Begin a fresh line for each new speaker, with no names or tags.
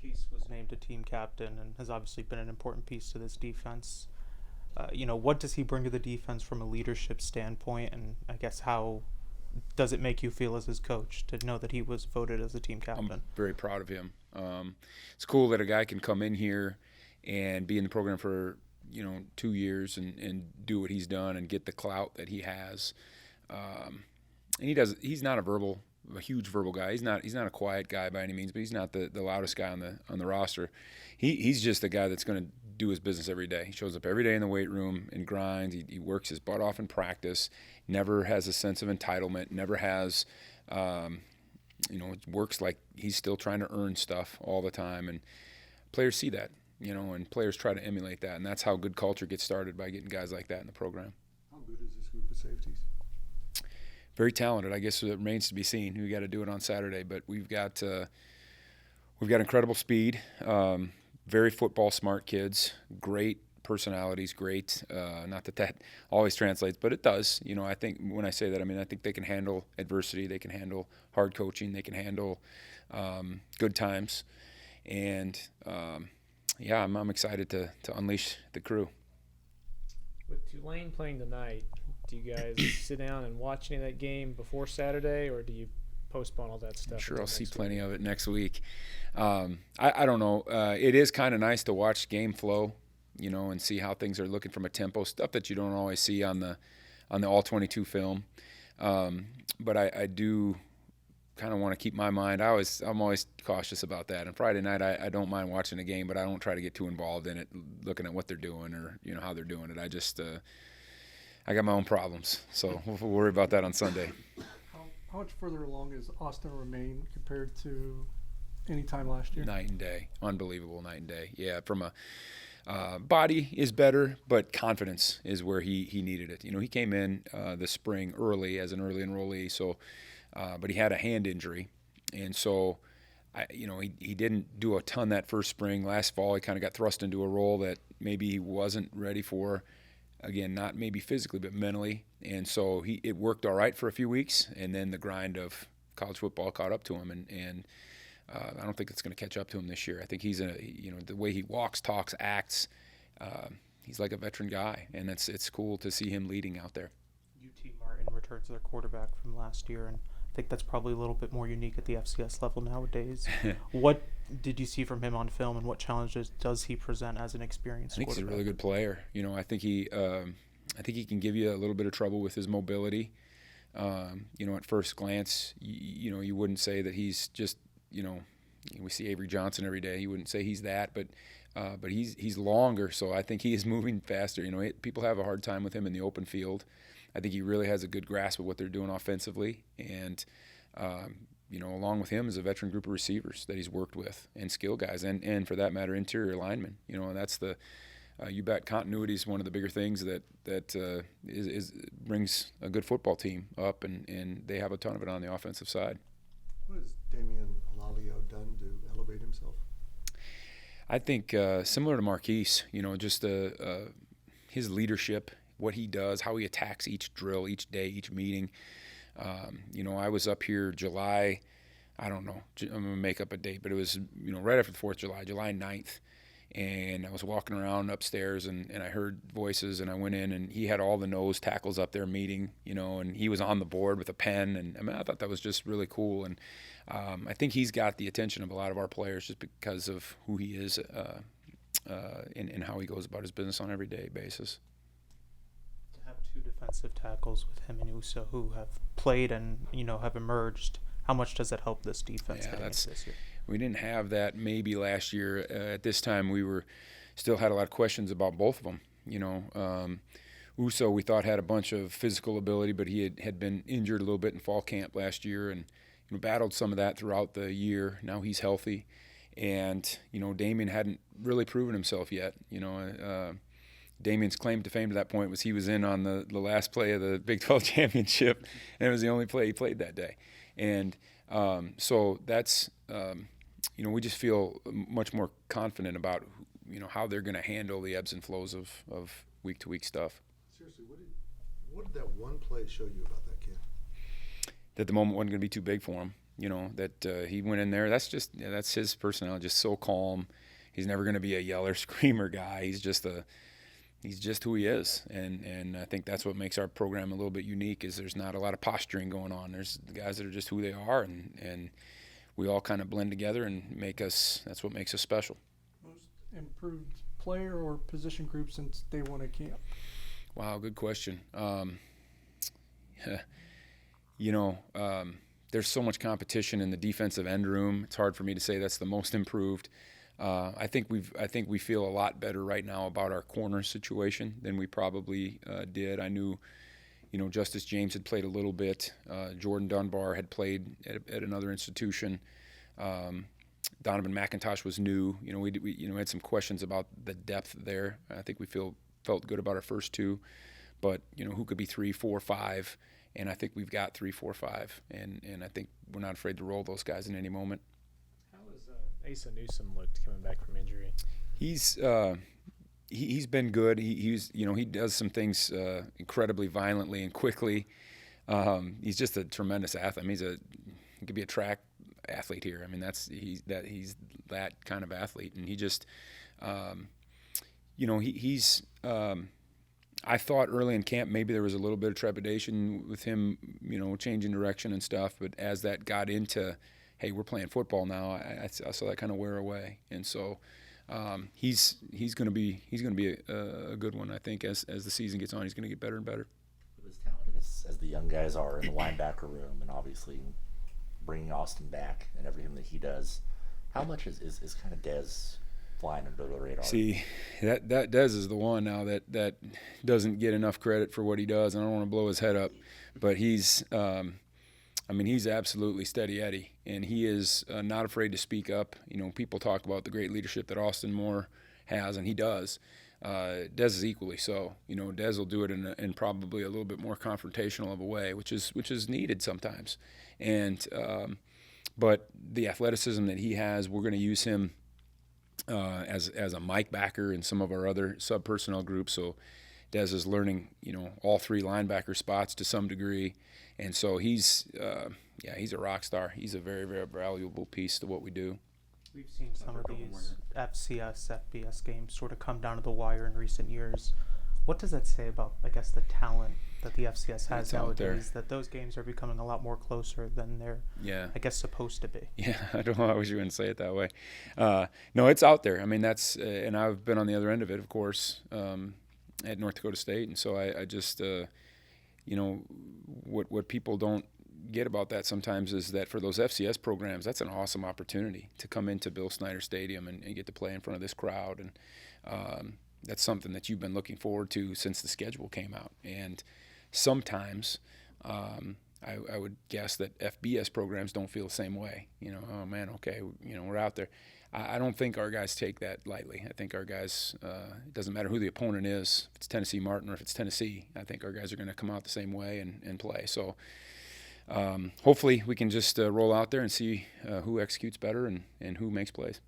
Marquise was named a team captain and has obviously been an important piece to this defense. What does he bring to the defense from a leadership standpoint, and I guess how does it make you feel as his coach to know that he was voted as a team captain?
I'm very proud of him. It's cool that a guy can come in here and be in the program for 2 years and do what he's done and get the clout that he has. And he's not a huge verbal guy. He's not a quiet guy by any means, but he's not the loudest guy on the roster. He's just a guy that's going to do his business every day. He shows up every day in the weight room and grinds. He works his butt off in practice. Never has a sense of entitlement. Never has, works like he's still trying to earn stuff all the time. And players see that, and players try to emulate that. And that's how good culture gets started, by getting guys like that in the program.
How good is this group of safeties?
Very talented. I guess it remains to be seen. We got to do it on Saturday, but we've got incredible speed. Very football smart kids, great personalities, great. Not that always translates, but it does. I think when I say that, I think they can handle adversity, they can handle hard coaching, they can handle good times, and I'm excited to unleash the crew.
With Tulane playing tonight, do you guys sit down and watch any of that game before Saturday, or do you postpone all that stuff?
I'm sure I'll see plenty of it next week. I don't know. It is kind of nice to watch game flow, and see how things are looking from a tempo, stuff that you don't always see on the all-22 film. But I do kind of want to keep my mind. I'm always cautious about that. And Friday night, I don't mind watching a game, but I don't try to get too involved in it, looking at what they're doing or how they're doing it. I just I got my own problems, so we'll worry about that on Sunday.
How much further along is Austin Remain compared to any time last year?
Night and day. Unbelievable night and day. Yeah, from a body is better, but confidence is where he needed it. He came in this spring early as an early enrollee, so but he had a hand injury, and so he didn't do a ton that first spring. Last fall, he kind of got thrust into a role that maybe he wasn't ready for. Again, not maybe physically, but mentally. And so it worked all right for a few weeks, and then the grind of college football caught up to him, and I don't think it's going to catch up to him this year. I think he's the way he walks, talks, acts, he's like a veteran guy, and it's cool to see him leading out there.
UT Martin returns their quarterback from last year, and I think that's probably a little bit more unique at the FCS level nowadays. What did you see from him on film, and what challenges does he present as an experienced quarterback?
I think he's a really good player. I think he can give you a little bit of trouble with his mobility. At first glance, you wouldn't say that he's just, we see Avery Johnson every day. You wouldn't say he's that, but he's longer, so I think he is moving faster. People have a hard time with him in the open field. I think he really has a good grasp of what they're doing offensively, and along with him is a veteran group of receivers that he's worked with, and skill guys, and for that matter, interior linemen. And that's the you bet continuity is one of the bigger things that brings a good football team up, and they have a ton of it on the offensive side.
What has Damian Alalio done to elevate himself?
I think similar to Marquise, just his leadership, what he does, how he attacks each drill, each day, each meeting. I was up here July, I don't know, I'm going to make up a date, but it was, right after the 4th of July, July 9th. And I was walking around upstairs, and I heard voices, and I went in, and he had all the nose tackles up there meeting, and he was on the board with a pen. And I thought that was just really cool. And I think he's got the attention of a lot of our players just because of who he is and how he goes about his business on an everyday basis.
To have two defensive tackles with him and Uso who have played and, have emerged, how much does that help this defense heading into this year?
We didn't have that maybe last year. At this time, we still had a lot of questions about both of them. Uso, we thought, had a bunch of physical ability, but he had been injured a little bit in fall camp last year, and battled some of that throughout the year. Now he's healthy, and Damian hadn't really proven himself yet. Damian's claim to fame to that point was he was in on the last play of the Big 12 championship, and it was the only play he played that day. And so that's we just feel much more confident about how they're going to handle the ebbs and flows of week to week stuff.
Seriously, what did that one play show you about that kid?
That the moment wasn't going to be too big for him. that he went in there. That's his personality, just so calm. He's never going to be a yeller, screamer guy. He's just who he is, and I think that's what makes our program a little bit unique. Is there's not a lot of posturing going on. There's the guys that are just who they are, and we all kind of blend together and that's what makes us special.
Most improved player or position group since day one at camp?
Wow, good question. There's so much competition in the defensive end room. It's hard for me to say that's the most improved. I think we feel a lot better right now about our corner situation than we probably did. I knew, Justice James had played a little bit. Jordan Dunbar had played at another institution. Donovan McIntosh was new. We had some questions about the depth there. I think we felt good about our first two, but who could be 3, 4, 5, and I think we've got 3, 4, 5, and I think we're not afraid to roll those guys in any moment.
How has Asa Newsom looked coming back from injury?
He's been good. He does some things incredibly violently and quickly. He's just a tremendous athlete. I mean, he could be a track athlete here. I mean, he's that kind of athlete, and he just, he's. I thought early in camp maybe there was a little bit of trepidation with him, changing direction and stuff. But as that got into, hey, we're playing football now, I saw that kind of wear away, and so. He's going to be a good one. I think as the season gets on, he's going to get better and better.
With as talented as the young guys are in the linebacker room, and obviously bringing Austin back and everything that he does, how much is kind of Dez flying under the radar?
See, that Dez is the one now that doesn't get enough credit for what he does. I don't want to blow his head up, but he's absolutely steady Eddie, and he is not afraid to speak up. People talk about the great leadership that Austin Moore has, and he does. Dez is equally so. Dez will do it in probably a little bit more confrontational of a way, which is needed sometimes. And but the athleticism that he has, we're going to use him as a Mike backer in some of our other sub personnel groups. So Dez is learning, all 3 linebacker spots to some degree. And so he's a rock star. He's a very, very valuable piece to what we do.
We've seen some of these FCS, FBS games sort of come down to the wire in recent years. What does that say about, I guess, the talent that the FCS has nowadays, that those games are becoming a lot more closer than they're, I guess, supposed to be?
Yeah, I don't know. I wish you wouldn't say it that way. No, it's out there. I mean, that's and I've been on the other end of it, of course, at North Dakota State. And so I just, what people don't get about that sometimes is that for those FCS programs, that's an awesome opportunity to come into Bill Snyder Stadium and get to play in front of this crowd. And that's something that you've been looking forward to since the schedule came out. And sometimes I would guess that FBS programs don't feel the same way. Oh, man, okay, we're out there. I don't think our guys take that lightly. I think our guys, it doesn't matter who the opponent is, if it's Tennessee Martin or if it's Tennessee, I think our guys are going to come out the same way and play. So hopefully we can just roll out there and see who executes better and who makes plays.